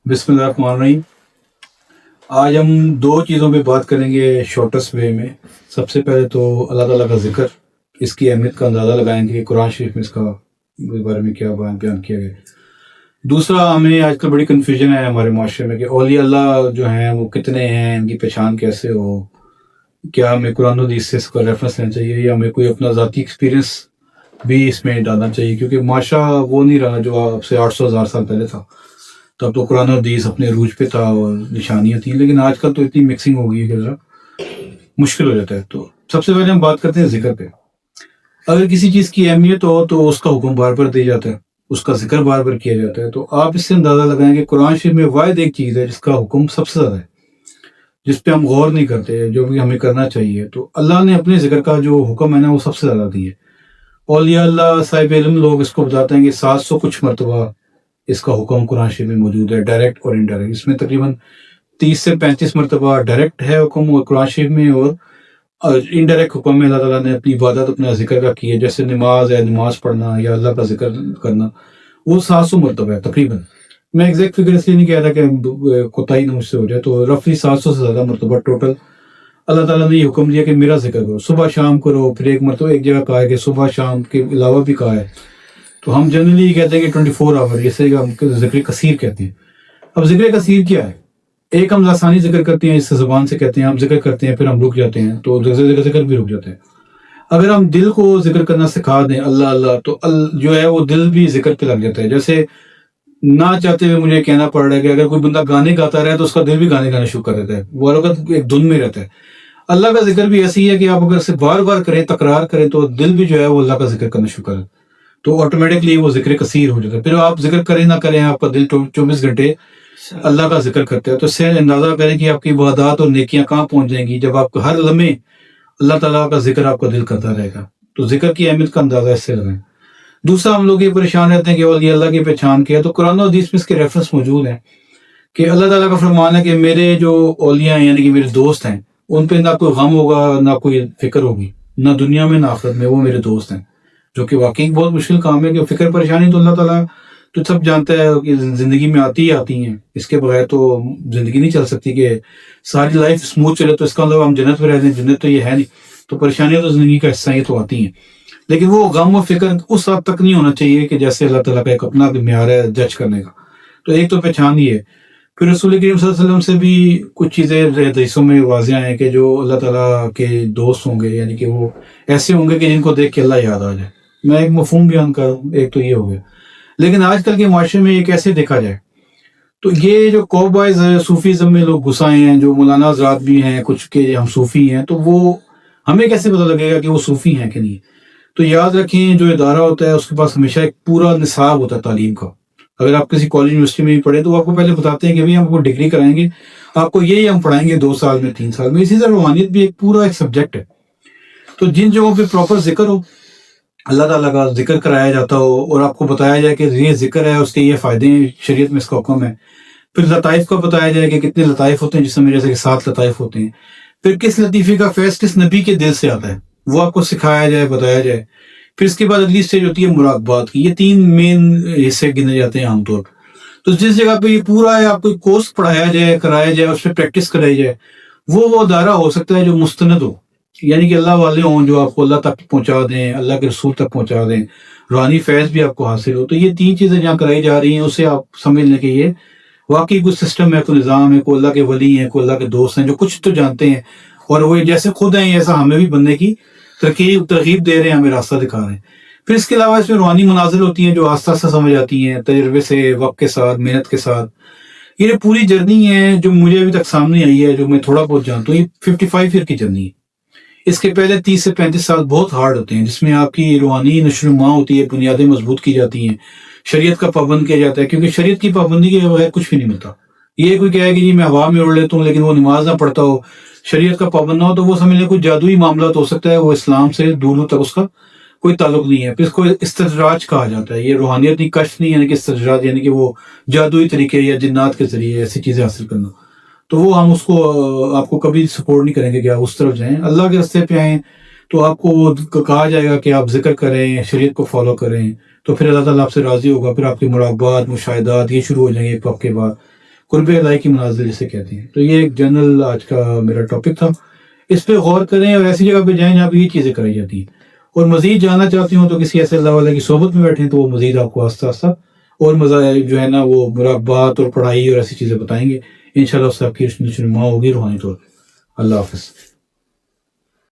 بسم اللہ الرحمن الرحیم۔ آج ہم دو چیزوں پہ بات کریں گے شارٹسٹ وے میں۔ سب سے پہلے تو اللہ تعالیٰ کا ذکر، اس کی اہمیت کا اندازہ لگائیں گے کہ قرآن شریف میں اس بارے میں کیا بیان کیا گیا۔ دوسرا، ہمیں آج کل بڑی کنفیوژن ہے ہمارے معاشرے میں کہ اولیاء اللہ جو ہیں وہ کتنے ہیں، ان کی پہچان کیسے ہو، کیا ہمیں قرآن و حدیث سے اس کا ریفرنس لینا چاہیے یا ہمیں کوئی اپنا ذاتی ایکسپیرینس بھی اس میں ڈالنا چاہیے، کیونکہ معاشرہ وہ نہیں رہا جو آپ سے 800,000 سال پہلے تھا۔ تب تو قرآن و حدیث اپنے عروج پہ تھا اور نشانیاں تھیں، لیکن آج کل تو اتنی مکسنگ ہو گئی ہے کہ ذرا مشکل ہو جاتا ہے۔ تو سب سے پہلے ہم بات کرتے ہیں ذکر پہ۔ اگر کسی چیز کی اہمیت ہو تو اس کا حکم بار بار دیا جاتا ہے، اس کا ذکر بار بار کیا جاتا ہے۔ تو آپ اس سے اندازہ لگائیں کہ قرآن شریف میں واحد ایک چیز ہے جس کا حکم سب سے زیادہ ہے، جس پہ ہم غور نہیں کرتے، جو بھی ہمیں کرنا چاہیے۔ تو اللہ نے اپنے ذکر کا جو حکم ہے نا وہ سب سے زیادہ دی ہے۔ اولیاء اللہ صاحب علم لوگ اس کو بتاتے ہیں کہ 700 کچھ مرتبہ اس کا حکم قرآن شریف میں موجود ہے، ڈائریکٹ اور انڈائریکٹ۔ اس میں تقریباً 30 سے 35 مرتبہ ڈائریکٹ ہے حکم اور قرآن شریف میں، اور انڈائریکٹ حکم میں اللہ تعالیٰ نے اپنی عبادت، اپنا ذکر کا کی ہے، جیسے نماز ہے، نماز پڑھنا یا اللہ کا ذکر کرنا، وہ 700 مرتبہ ہے تقریباً۔ میں ایگزیکٹ فگر اس لیے نہیں کہہ رہا کہ کوتاہی نہ مجھ سے ہو جائے، تو رفلی 700 سے زیادہ مرتبہ ٹوٹل اللہ تعالیٰ نے یہ حکم دیا کہ میرا ذکر کرو، صبح شام کرو۔ پھر ایک مرتبہ ایک جگہ کہا ہے کہ صبح شام کے علاوہ بھی کہا ہے۔ تو ہم جنرلی یہ کہتے ہیں کہ 24 آور، جیسے کہ ہم ذکر کثیر کہتے ہیں۔ اب ذکر کثیر کیا ہے؟ ایک ہم لسانی ذکر کرتے ہیں، اس زبان سے کہتے ہیں، ہم ذکر کرتے ہیں پھر ہم رک جاتے ہیں، تو ذکر بھی رک جاتے ہیں۔ اگر ہم دل کو ذکر کرنا سکھا دیں اللہ اللہ، تو جو ہے وہ دل بھی ذکر پہ لگ جاتا ہے۔ جیسے نہ چاہتے ہوئے مجھے کہنا پڑ رہا ہے کہ اگر کوئی بندہ گانے گاتا رہے تو اس کا دل بھی گانے گانا شروع کر دیتا ہے، وہ لوگ ایک دھن میں رہتا ہے۔ اللہ کا ذکر بھی ایسی ہے کہ آپ اگر اسے بار بار کریں، تکرار کریں، تو دل بھی جو ہے وہ اللہ کا ذکر کرنا شروع کرے، تو آٹومیٹکلی وہ ذکر کثیر ہو جاتا ہے۔ پھر آپ ذکر کریں نہ کریں، آپ کا دل 24 گھنٹے اللہ کا ذکر کرتے ہیں۔ تو اس سے اندازہ کریں کہ آپ کی عبادات اور نیکیاں کہاں پہنچ جائیں گی، جب آپ کو ہر لمحے اللہ تعالیٰ کا ذکر آپ کا دل کرتا رہے گا۔ تو ذکر کی اہمیت کا اندازہ اس سے لگائیں۔ دوسرا، ہم لوگ یہ پریشان رہتے ہیں کہ اولیاء اللہ کی پہچان کیا ہے، تو قرآن و حدیث میں اس کے ریفرنس موجود ہیں کہ اللہ تعالیٰ کا فرمان ہے کہ میرے جو اولیاء ہیں، یعنی کہ میرے دوست ہیں، ان پہ نہ کوئی غم ہوگا، نہ کوئی فکر ہوگی، نہ دنیا میں نہ آخرت میں، وہ میرے دوست ہیں۔ جو کہ واقعی بہت مشکل کام ہے کہ فکر پریشانی تو اللہ تعالیٰ تو سب جانتا ہے کہ زندگی میں آتی ہی آتی ہیں، اس کے بغیر تو زندگی نہیں چل سکتی کہ ساری لائف اسموتھ چلے۔ تو اس کا مطلب ہم جنت میں رہتے ہیں، جنت تو یہ ہے نہیں، تو پریشانیاں تو زندگی کا حصہ، یہ تو آتی ہیں، لیکن وہ غم و فکر اس حد تک نہیں ہونا چاہیے کہ جیسے اللہ تعالیٰ کا ایک اپنا معیار ہے جج کرنے کا۔ تو ایک تو پہچان یہ ہے۔ پھر رسول کریم صلی اللہ علیہ وسلم سے بھی کچھ چیزیں حدیثوں میں واضح ہیں کہ جو اللہ تعالیٰ کے دوست ہوں گے، یعنی کہ وہ ایسے ہوں گے کہ جن کو دیکھ کے اللہ یاد آ جائے۔ میں ایک مفہوم بیان کر رہا ہوں، ایک تو یہ ہو گیا۔ لیکن آج کل کے معاشرے میں یہ کیسے دیکھا جائے؟ تو یہ جو کوبائز صوفیزم میں لوگ گھسائے ہیں، جو مولانا حضرات بھی ہیں کچھ کہ ہم صوفی ہیں، تو وہ ہمیں کیسے پتہ لگے گا کہ وہ صوفی ہیں کہ نہیں؟ تو یاد رکھیں، جو ادارہ ہوتا ہے اس کے پاس ہمیشہ ایک پورا نصاب ہوتا ہے تعلیم کا۔ اگر آپ کسی کالج یونیورسٹی میں بھی پڑھیں تو وہ آپ کو پہلے بتاتے ہیں کہ ہم کو ڈگری کرائیں گے، آپ کو یہی ہم پڑھائیں گے 2 سال میں، 3 سال میں۔ اسی طرح روحانیت بھی ایک پورا ایک سبجیکٹ ہے۔ تو جن جگہوں پہ پراپر ذکر ہو، اللہ تعالیٰ کا ذکر کرایا جاتا ہو اور آپ کو بتایا جائے کہ یہ ذکر ہے، اس کے یہ فائدے ہیں، شریعت میں اس کا حکم ہے۔ پھر لطائف کا بتایا جائے کہ کتنے لطائف ہوتے ہیں جس میں، جیسے کہ 7 لطائف ہوتے ہیں۔ پھر کس لطیفے کا فیض کس نبی کے دل سے آتا ہے، وہ آپ کو سکھایا جائے، بتایا جائے۔ پھر اس کے بعد اگلی اسٹیج ہوتی ہے مراقبات کی۔ یہ 3 مین حصے گنے جاتے ہیں عام طور پر۔ تو جس جگہ پہ یہ پورا ہے، آپ کو کورس پڑھایا جائے، کرایا جائے، اس پہ پریکٹس کرائی جائے، وہ ادارہ ہو سکتا ہے جو مستند ہو، یعنی کہ اللہ والے ہوں جو آپ کو اللہ تک پہنچا دیں، اللہ کے رسول تک پہنچا دیں، روحانی فیض بھی آپ کو حاصل ہو۔ تو یہ 3 چیزیں جہاں کرائی جا رہی ہیں، اسے آپ سمجھ لیں کہ یہ واقعی کوئی سسٹم ہے، کوئی نظام ہے، کوئی اللہ کے ولی ہیں، کوئی اللہ کے دوست ہیں جو کچھ تو جانتے ہیں، اور وہ جیسے خود ہیں ایسا ہمیں بھی بننے کی ترغیب دے رہے ہیں، ہمیں راستہ دکھا رہے ہیں۔ پھر اس کے علاوہ اس میں روحانی منازل ہوتی ہیں جو آہستہ آہستہ سمجھ آتی ہیں، تجربے سے، وقت کے ساتھ، محنت کے ساتھ۔ یہ پوری جرنی ہے جو مجھے ابھی تک سامنے آئی ہے، جو میں تھوڑا بہت جانتا ہوں، یہ 55 ایئر کی جرنی ہے۔ اس کے پہلے 30 سے 35 سال بہت ہارڈ ہوتے ہیں، جس میں آپ کی روحانی نشو و نما ہوتی ہے، بنیادیں مضبوط کی جاتی ہیں، شریعت کا پابند کیا جاتا ہے، کیونکہ شریعت کی پابندی کے بغیر کچھ بھی نہیں ملتا۔ یہ کوئی کہے کہ جی میں ہوا میں اڑ لیتا ہوں لیکن وہ نماز نہ پڑھتا ہو، شریعت کا پابند نہ ہو، تو وہ سمجھ لیں کوئی جادوئی معاملات ہو سکتا ہے، وہ اسلام سے دور تک اس کا کوئی تعلق نہیں ہے۔ پھر اس کو استدراج کہا جاتا ہے۔ یہ روحانیت نہیں، کشف نہیں، یعنی کہ استدراج، یعنی کہ وہ جادوئی طریقے یا جنات کے ذریعے ایسی چیزیں حاصل کرنا، تو وہ ہم اس کو آپ کو کبھی سپورٹ نہیں کریں گے کہ آپ اس طرف جائیں۔ اللہ کے راستے پہ آئیں تو آپ کو کہا جائے گا کہ آپ ذکر کریں، شریعت کو فالو کریں، تو پھر اللہ تعالیٰ آپ سے راضی ہوگا۔ پھر آپ کی مراقبات، مشاہدات یہ شروع ہو جائیں گے ایک وقت کے بعد۔ قرب الہی کی منازل جسے کہتے ہیں. تو یہ ایک جنرل آج کا میرا ٹاپک تھا. اس پہ غور کریں اور ایسی جگہ پہ جائیں جہاں پہ یہ چیزیں کرائی جاتی ہیں. اور مزید جاننا چاہتے ہوں تو کسی ایسے اللہ والے کی صحبت میں بیٹھیں تو وہ مزید آپ کو آہستہ آہستہ اور مزہ جو ہے نا وہ مراقبات اور پڑھائی اور ایسی چیزیں بتائیں گے. انشاءاللہ اس سے آپ کی نشو و نما ہوگی روحانی طور پہ. اللہ حافظ.